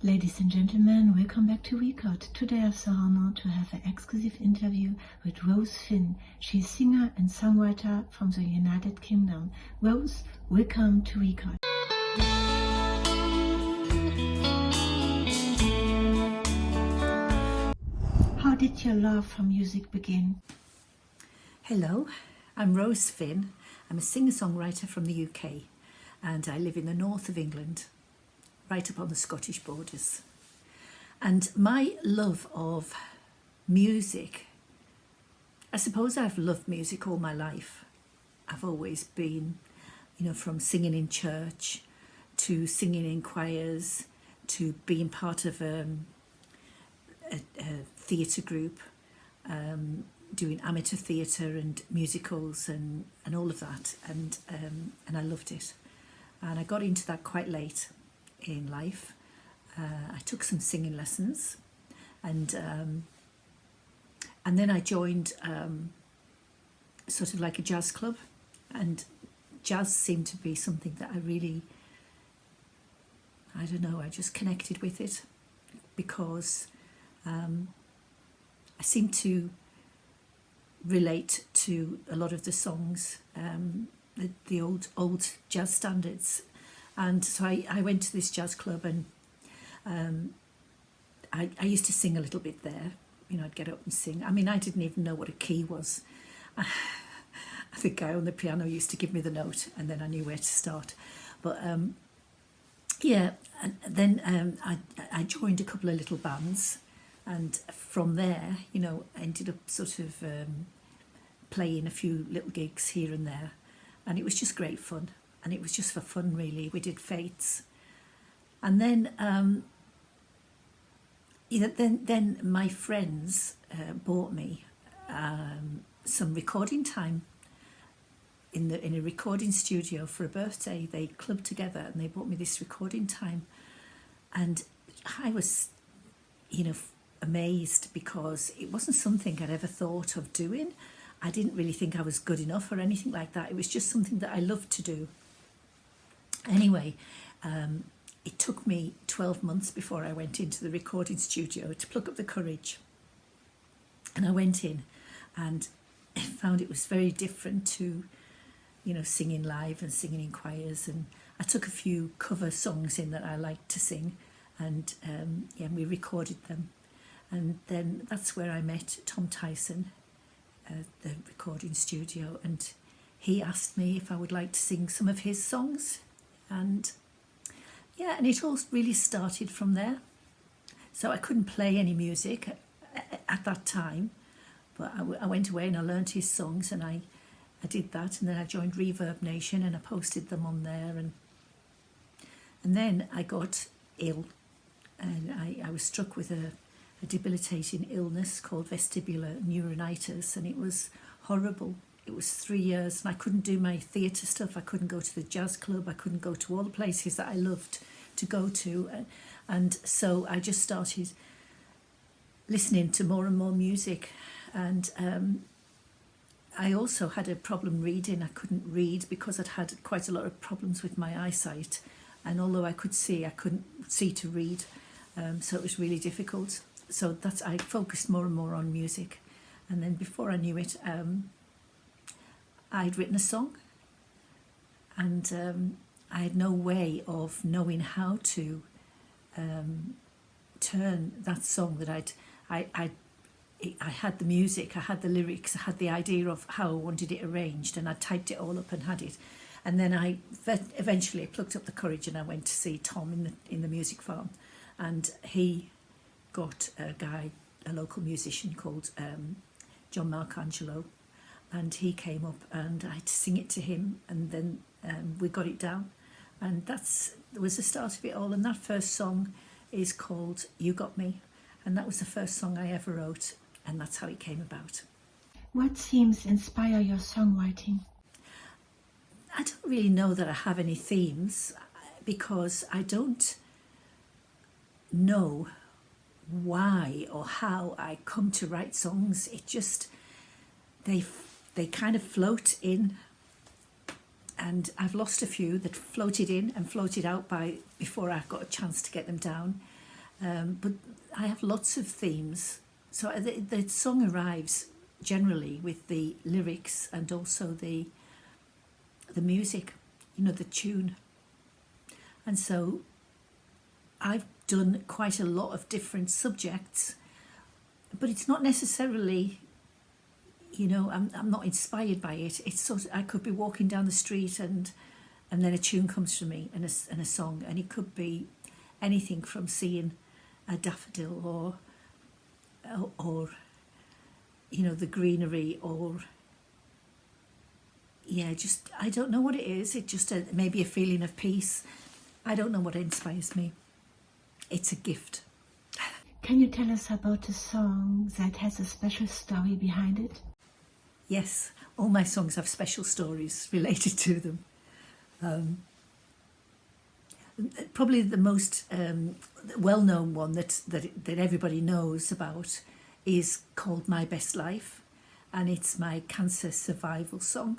Ladies and gentlemen, welcome back to Record. Today I have the honor to have an exclusive interview with Rose Finn. She's singer and songwriter from the United Kingdom. Rose, welcome to Record. How did your love for music begin? Hello, I'm Rose Finn. I'm a singer-songwriter from the UK and I live in the north of England, right up on the Scottish borders. And my love of music, I suppose I've loved music all my life. I've always been, from singing in church to singing in choirs to being part of a theatre group, doing amateur theatre and musicals and all of that, and I loved it. And I got into that quite late in life. I took some singing lessons, and then I joined sort of like a jazz club, and jazz seemed to be something that I really, I just connected with it, because I seemed to relate to a lot of the songs, the old jazz standards. And so I went to this jazz club, and I used to sing a little bit there. I'd get up and sing. I mean, I didn't even know what a key was. I think the guy on the piano used to give me the note, and then I knew where to start. But yeah, and then I joined a couple of little bands, and from there, I ended up sort of playing a few little gigs here and there, and it was just great fun. And it was just for fun, really. We did Fates, and then then my friends bought me some recording time in a recording studio for a birthday. They clubbed together and they bought me this recording time, and I was, amazed, because it wasn't something I'd ever thought of doing. I didn't really think I was good enough or anything like that. It was just something that I loved to do. Anyway, it took me 12 months before I went into the recording studio to pluck up the courage. And I went in, and I found it was very different to, singing live and singing in choirs. And I took a few cover songs in that I liked to sing, and we recorded them. And then that's where I met Tom Tyson at the recording studio, and he asked me if I would like to sing some of his songs. And it all really started from there. So I couldn't play any music at that time, but I went away and I learned his songs, and I did that. And then I joined Reverb Nation, and I posted them on there, and then I got ill, and I was struck with a debilitating illness called vestibular neuronitis, and it was horrible. It was 3 years, and I couldn't do my theatre stuff. I couldn't go to the jazz club. I couldn't go to all the places that I loved to go to. And so I just started listening to more and more music. And I also had a problem reading. I couldn't read because I'd had quite a lot of problems with my eyesight. And although I could see, I couldn't see to read. So it was really difficult. So I focused more and more on music. And then before I knew it, I'd written a song, and I had no way of knowing how to turn that song that I had the music, I had the lyrics, I had the idea of how I wanted it arranged, and I typed it all up and had it. And then I eventually plucked up the courage, and I went to see Tom in the music farm, and he got a local musician called John Marcangelo. And he came up, and I had to sing it to him, and then we got it down. And that was the start of it all. And that first song is called You Got Me. And that was the first song I ever wrote, and that's how it came about. What themes inspire your songwriting? I don't really know that I have any themes, because I don't know why or how I come to write songs. It just, they kind of float in, and I've lost a few that floated in and floated out before I got a chance to get them down. But I have lots of themes. So the song arrives generally with the lyrics and also the music, you know, the tune. And so I've done quite a lot of different subjects, but it's not necessarily, you know, I'm not inspired by it. It's sort of, I could be walking down the street and then a tune comes to me and a song, and it could be anything from seeing a daffodil or you know, the greenery, or yeah, just I don't know what it is. It just maybe a feeling of peace. I don't know what inspires me. It's a gift. Can you tell us about a song that has a special story behind it? Yes, all my songs have special stories related to them. Probably the most well-known one that everybody knows about is called My Best Life, and it's my cancer survival song.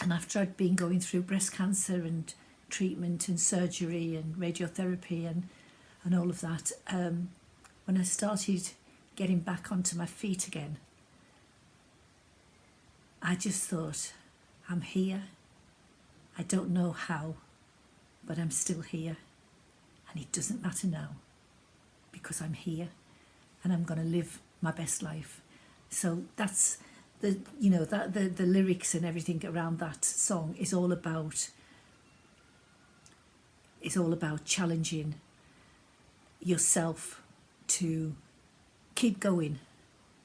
And after I'd been going through breast cancer and treatment and surgery and radiotherapy and all of that, when I started getting back onto my feet again, I just thought, I'm here. I don't know how, but I'm still here. And it doesn't matter now, because I'm here and I'm going to live my best life. So that's the, you know, that the lyrics and everything around that song is all about challenging yourself to keep going,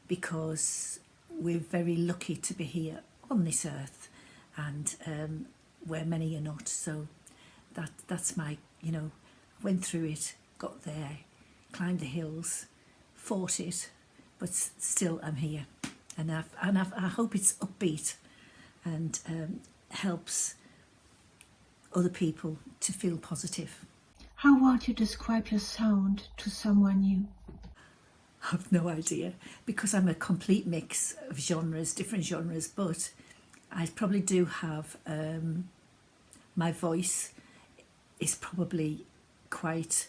because we're very lucky to be here on this earth, and where many are not. So that's my, you know, went through it, got there, climbed the hills, fought it, but still I'm here, and I hope it's upbeat and helps other people to feel positive. How would you describe your sound to someone new? I've no idea, because I'm a complete mix of genres, different genres, but I probably do have, my voice is probably quite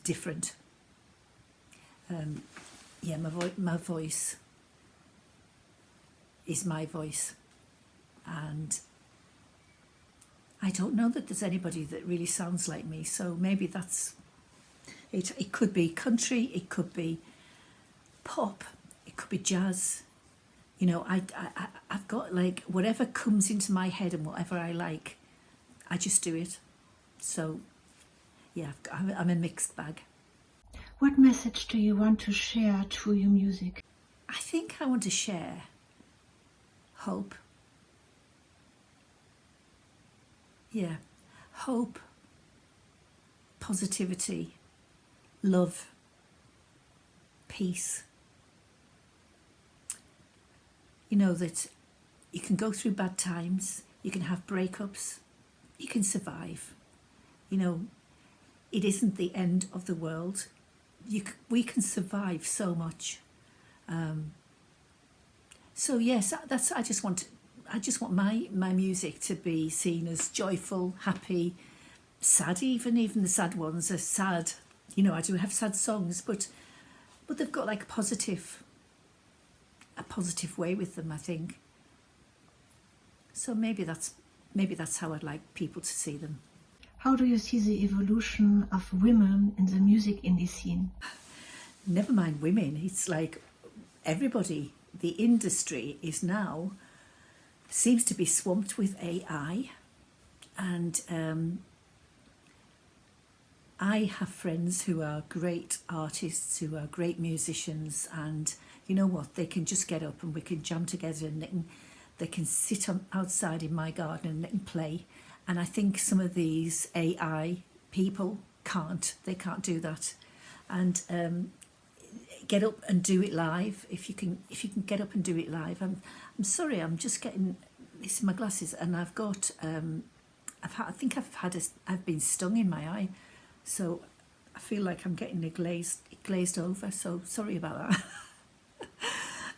different. Yeah, my voice is my voice, and I don't know that there's anybody that really sounds like me, so maybe that's it. It could be country, it could be pop, it could be jazz. You know, I've got like whatever comes into my head and whatever I like, I just do it. So yeah, I'm a mixed bag. What message do you want to share through your music? I think I want to share hope. Yeah, hope, positivity, love, peace. You know, that you can go through bad times, you can have breakups, you can survive. You know, it isn't the end of the world. We can survive so much. So yes, that's. I just want my music to be seen as joyful, happy, sad. Even the sad ones are sad. You know, I do have sad songs, but they've got like a positive way with them, I think. So maybe that's how I'd like people to see them. How do you see the evolution of women in the music indie scene? Never mind women, it's like everybody. The industry is now seems to be swamped with AI, and I have friends who are great artists, who are great musicians, and you know what, they can just get up and we can jam together, and they can sit outside in my garden and they can play. And I think some of these AI people they can't do that. And get up and do it live. If you can get up and do it live. I'm sorry, I'm just getting this in my glasses, and I've got I've been stung in my eye, so I feel like I'm getting glazed over. So sorry about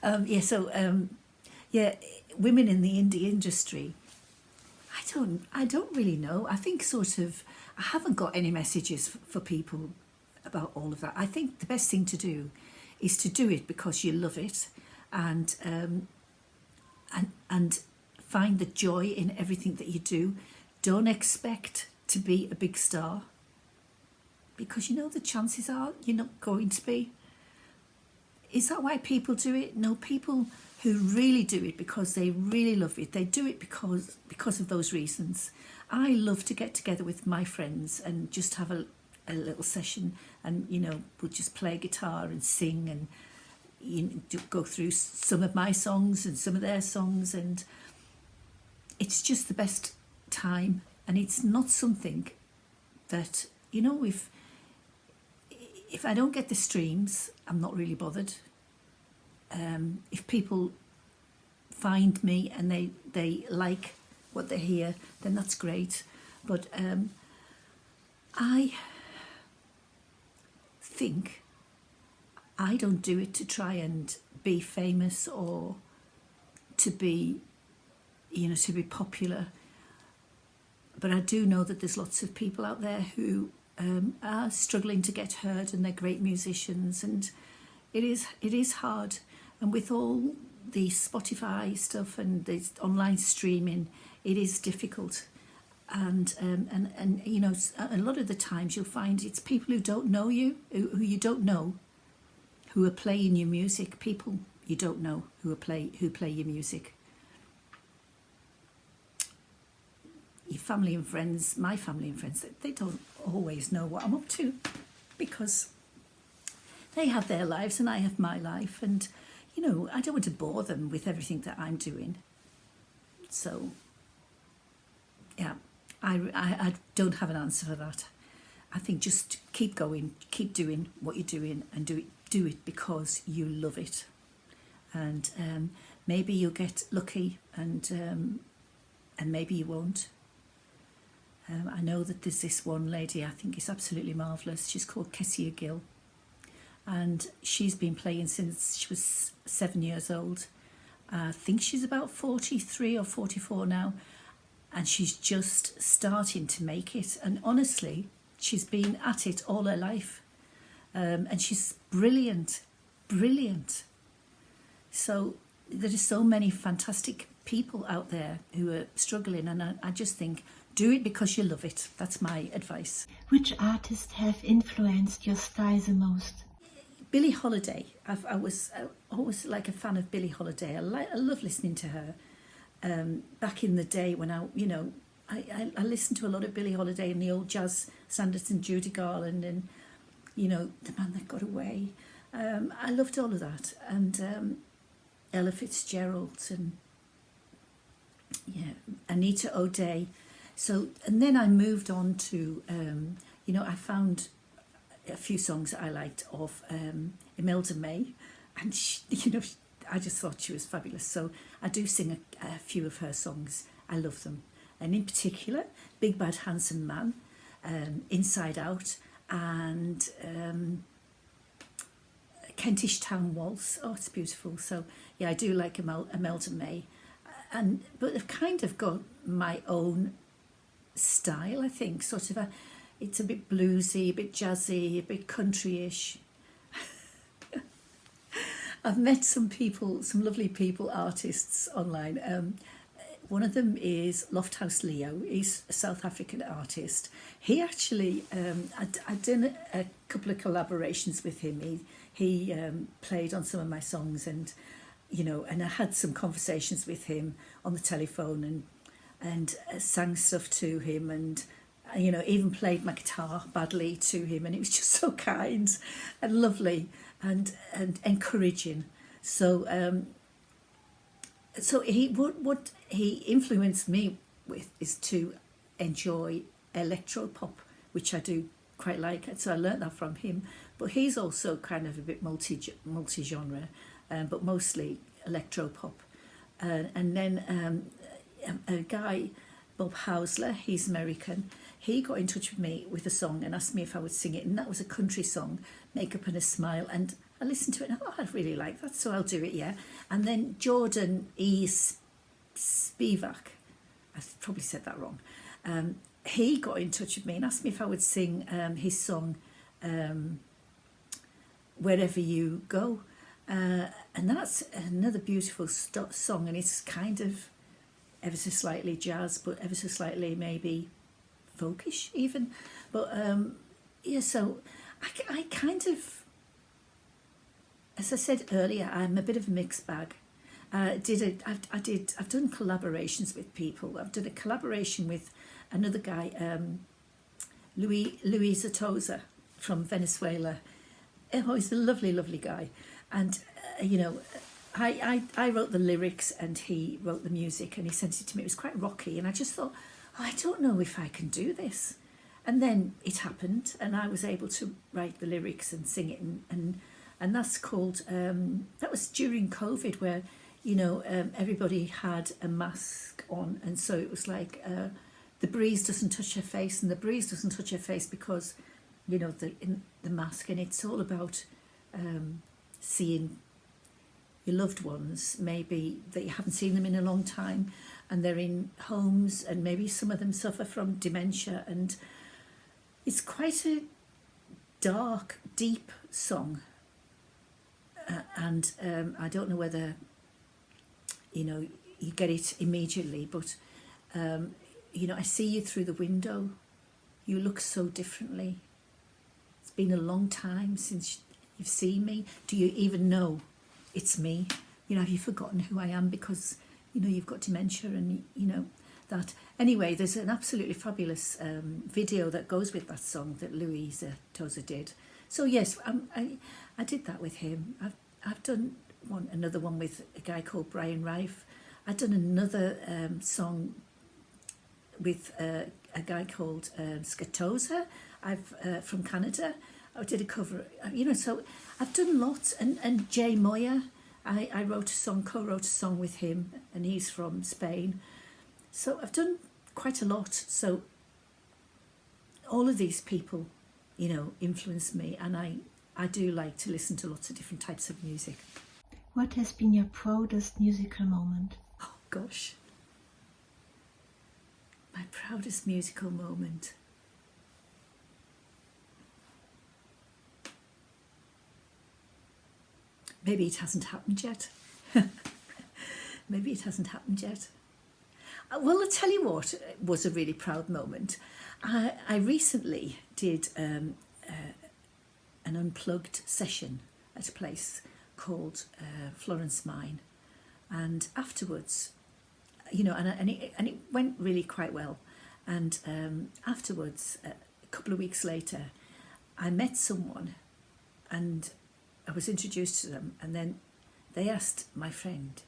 that. Yeah, women in the indie industry. I don't really know. I think I haven't got any messages for people about all of that. I think the best thing to do is to do it because you love it, and find the joy in everything that you do. Don't expect to be a big star, because you know the chances are you're not going to be. Is that why people do it? No, people who really do it because they really love it, they do it because of those reasons. I love to get together with my friends and just have a little session, and we'll just play guitar and sing, and go through some of my songs and some of their songs, and it's just the best time. And it's not something that, if I don't get the streams, I'm not really bothered. If people find me and they like what they hear, then that's great. But I think I don't do it to try and be famous or to be, to be popular. But I do know that there's lots of people out there who are struggling to get heard, and they're great musicians, and it is hard. And with all the Spotify stuff and the online streaming, it is difficult. And a lot of the times you'll find it's people who don't know you, who you don't know, who are playing your music. People you don't know who play your music. Your family and friends, my family and friends, they don't always know what I'm up to, because they have their lives and I have my life, and I don't want to bore them with everything that I'm doing. So yeah, I don't have an answer for that. I think just keep going, keep doing what you're doing, and do it because you love it. And maybe you'll get lucky, and maybe you won't. I know that there's this one lady I think is absolutely marvellous. She's called Kessia Gill, and she's been playing since she was 7 years old. I think she's about 43 or 44 now, and she's just starting to make it. And honestly, she's been at it all her life, and she's brilliant. So there are so many fantastic people out there who are struggling, and I just think, do it because you love it. That's my advice. Which artists have influenced your style the most? Billie Holiday. I was always like a fan of Billie Holiday. I love listening to her. Back in the day when I listened to a lot of Billie Holiday and the old jazz standards, and Judy Garland, and The Man That Got Away. I loved all of that, and Ella Fitzgerald, and Anita O'Day. So, and then I moved on to, I found a few songs that I liked of Imelda May, and I just thought she was fabulous. So I do sing a few of her songs. I love them, and in particular, Big Bad Handsome Man, Inside Out, and Kentish Town Waltz. Oh, it's beautiful. So yeah, I do like Imelda May, but I've kind of got my own style, I think. It's a bit bluesy, a bit jazzy, a bit country-ish. I've met some lovely people, artists online. One of them is Lofthouse Leo. He's a South African artist. He actually, I'd done a couple of collaborations with him. He played on some of my songs, and I had some conversations with him on the telephone, and sang stuff to him, and even played my guitar badly to him, and it was just so kind and lovely and encouraging. So what he influenced me with is to enjoy electro pop, which I do quite like. So I learnt that from him. But he's also kind of a bit multi-genre, but mostly electro pop. And then a guy, Bob Hausler, he's American. He got in touch with me with a song and asked me if I would sing it, and that was a country song, Make Up and a Smile. And I listened to it and I thought, I really like that, so I'll do it, yeah. And then Jordan E. Spivak, I probably said that wrong, he got in touch with me and asked me if I would sing his song, Wherever You Go. And that's another beautiful song, and it's kind of ever so slightly jazz, but ever so slightly maybe folkish even. But yeah, so I kind of, as I said earlier, I'm a bit of a mixed bag. I've done collaborations with people. I've done a collaboration with another guy, Luis Atoza from Venezuela. Oh, he's a lovely, lovely guy. And, you know, I wrote the lyrics and he wrote the music and he sent it to me. It was quite rocky. And I just thought, oh, I don't know if I can do this. And then it happened and I was able to write the lyrics and sing it. And that's called, that was during COVID where, you know, everybody had a mask on. And so it was like the breeze doesn't touch your face, and the breeze doesn't touch your face because, you know, the mask. And it's all about seeing your loved ones, maybe that you haven't seen them in a long time, and they're in homes, and maybe some of them suffer from dementia. And it's quite a dark, deep song. And I don't know whether, you know, you get it immediately, but, you know, I see you through the window. You look so differently. It's been a long time since you've seen me. Do you even know it's me? You know, have you forgotten who I am because, you know, you've got dementia and, you know, that. Anyway, there's an absolutely fabulous video that goes with that song that Louisa Tozer did. So yes, I did that with him. I've done another one with a guy called Brian Rife. I've done another song with a guy called Skatoza. From Canada. I did a cover, you know, so I've done lots. And Jay Moya, I co-wrote a song with him, and he's from Spain. So I've done quite a lot. So all of these people, you know, influence me, and I do like to listen to lots of different types of music. What has been your proudest musical moment? Oh gosh, my proudest musical moment. Maybe it hasn't happened yet. Maybe it hasn't happened yet. Well, I'll tell you what was a really proud moment. I recently did an unplugged session at a place called Florence Mine. And afterwards, you know, and it went really quite well. And afterwards, a couple of weeks later, I met someone and I was introduced to them, and then they asked my friend,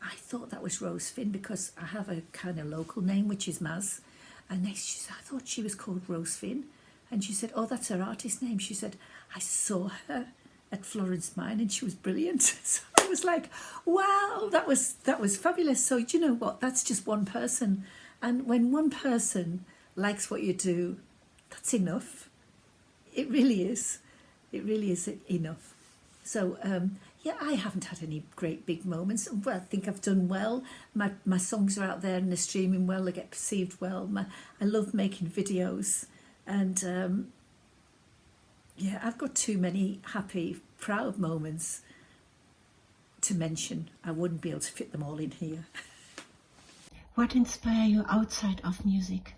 I thought that was Rose Finn because I have a kind of local name, which is Maz. And she said, I thought she was called Rose Finn. And she said, oh, that's her artist name. She said, I saw her at Florence Mine and she was brilliant. So I was like, wow, that was fabulous. So do you know what? That's just one person. And when one person likes what you do, that's enough. It really is. It really is enough. So, yeah, I haven't had any great big moments. Well, I think I've done well. My songs are out there and they're streaming well. They get perceived well. I love making videos. And, yeah, I've got too many happy, proud moments to mention. I wouldn't be able to fit them all in here. What inspires you outside of music?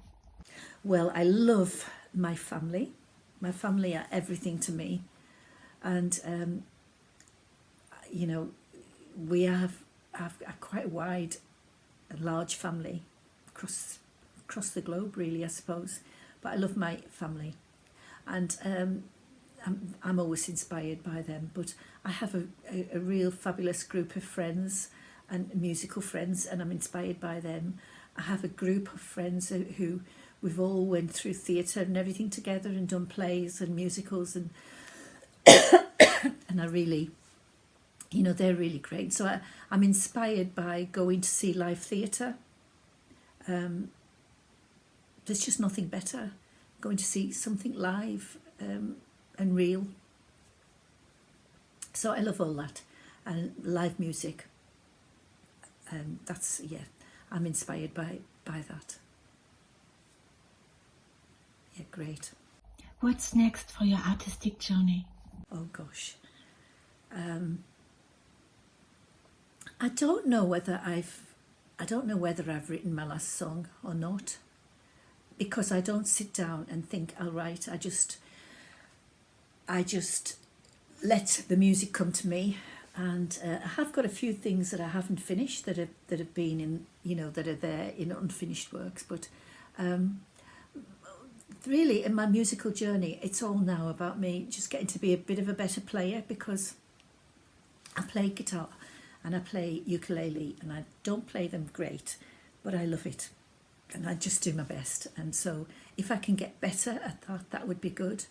Well, I love my family. My family are everything to me. And, you know, we have a quite wide, large family across the globe, really, I suppose. But I love my family. And I'm always inspired by them. But I have a real fabulous group of friends and musical friends, and I'm inspired by them. I have a group of friends who we've all went through theatre and everything together and done plays and musicals, and and I really, you know, they're really great. So I'm inspired by going to see live theatre. There's just nothing better, going to see something live and real. So I love all that, and live music. That's, yeah, I'm inspired by that. Yeah, great. What's next for your artistic journey? Oh gosh. I don't know whether I've written my last song or not, because I don't sit down and think I'll write. I just let the music come to me, and I have got a few things that I haven't finished that have been in, that are there in unfinished works. But really, in my musical journey, it's all now about me just getting to be a bit of a better player, because I play guitar and I play ukulele, and I don't play them great, but I love it and I just do my best. And so if I can get better at that, that would be good.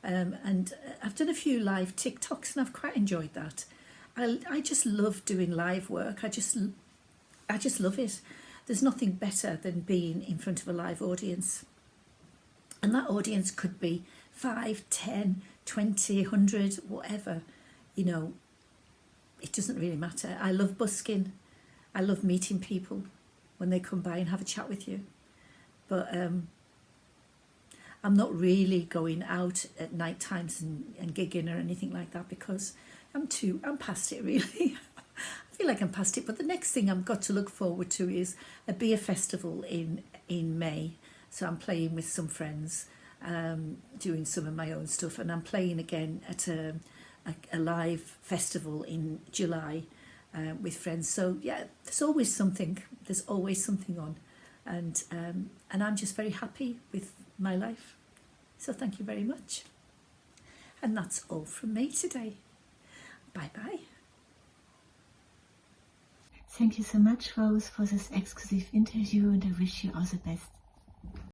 And I've done a few live TikToks and I've quite enjoyed that. I just love doing live work. I just love it. There's nothing better than being in front of a live audience. And that audience could be 5, 10, 20, 100, whatever. It doesn't really matter. I love busking. I love meeting people when they come by and have a chat with you. But I'm not really going out at night times and gigging or anything like that, because I'm past it, really. I feel like I'm past it. But the next thing I've got to look forward to is a beer festival in May. So I'm playing with some friends, doing some of my own stuff, and I'm playing again at a live festival in July with friends. So yeah, there's always something on, and I'm just very happy with my life. So thank you very much. And that's all from me today. Bye bye. Thank you so much, Rose, for this exclusive interview, and I wish you all the best.